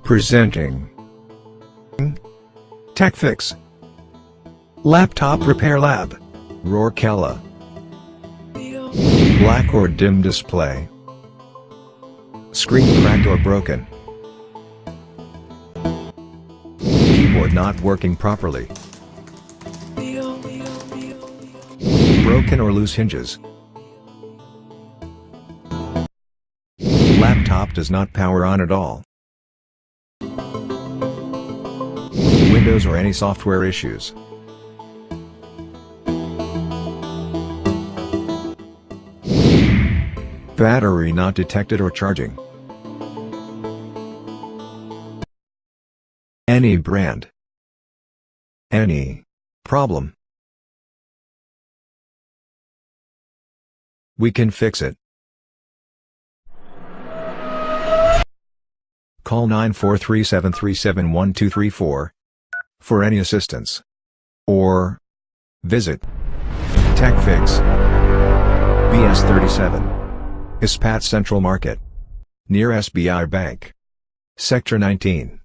Presenting Techfix Laptop Repair Lab. Rourkela. Black or dim display. Screen cracked or broken. Keyboard not working properly. Broken or loose hinges. Laptop does not power on at all. Windows or any software issues. Battery not detected or charging. Any brand. Any problem. We can fix it. Call 943-737-1234 for any assistance. Or visit Techfix BS 37 Ispat Central Market near SBI Bank, Sector 19.